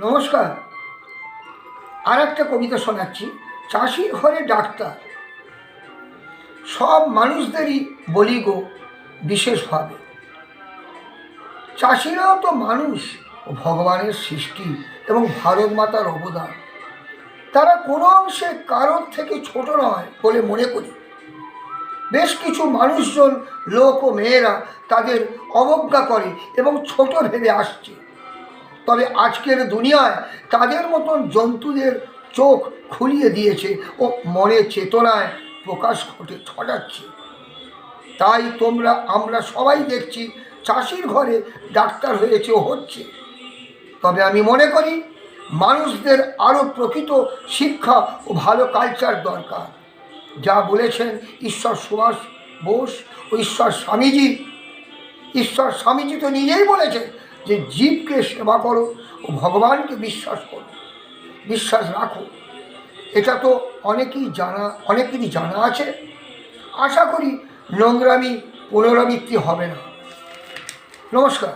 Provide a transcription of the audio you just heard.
নমস্কার। আর একটা কবিতা শোনাচ্ছি। চাষির ঘরে ডাক্তার, সব মানুষদেরই বলি গো বিশেষভাবে। চাষিরাও তো মানুষ, ভগবানের সৃষ্টি এবং ভারত মাতার অবদান। তারা কোনো অংশে কারোর থেকে ছোট নয় বলে মনে করি। বেশ কিছু মানুষজন, লোক ও মেয়েরা তাদের অবজ্ঞা করে এবং ছোট ভেবে আসছে। তবে আজকের দুনিয়ায় তাদের মতন জন্তুদের চোখ খুলিয়ে দিয়েছে ও মনে চেতনায় প্রকাশ ঘটাচ্ছে। তাই আমরা সবাই দেখছি চাষির ঘরে ডাক্তার হয়েছে ও হচ্ছে। তবে আমি মনে করি মানুষদের আরও প্রকৃত শিক্ষা ও ভালো কালচার দরকার। যা বলেছেন ঈশ্বর সুভাষ বোস ও ঈশ্বর স্বামীজি তো নিজেই বলেছেন যে জীবকে সেবা করো ও ভগবানকে বিশ্বাস রাখো। এটা তো অনেকেরই জানা আছে। আশা করি নোংরামি পুনরাবৃত্তি হবে না। নমস্কার।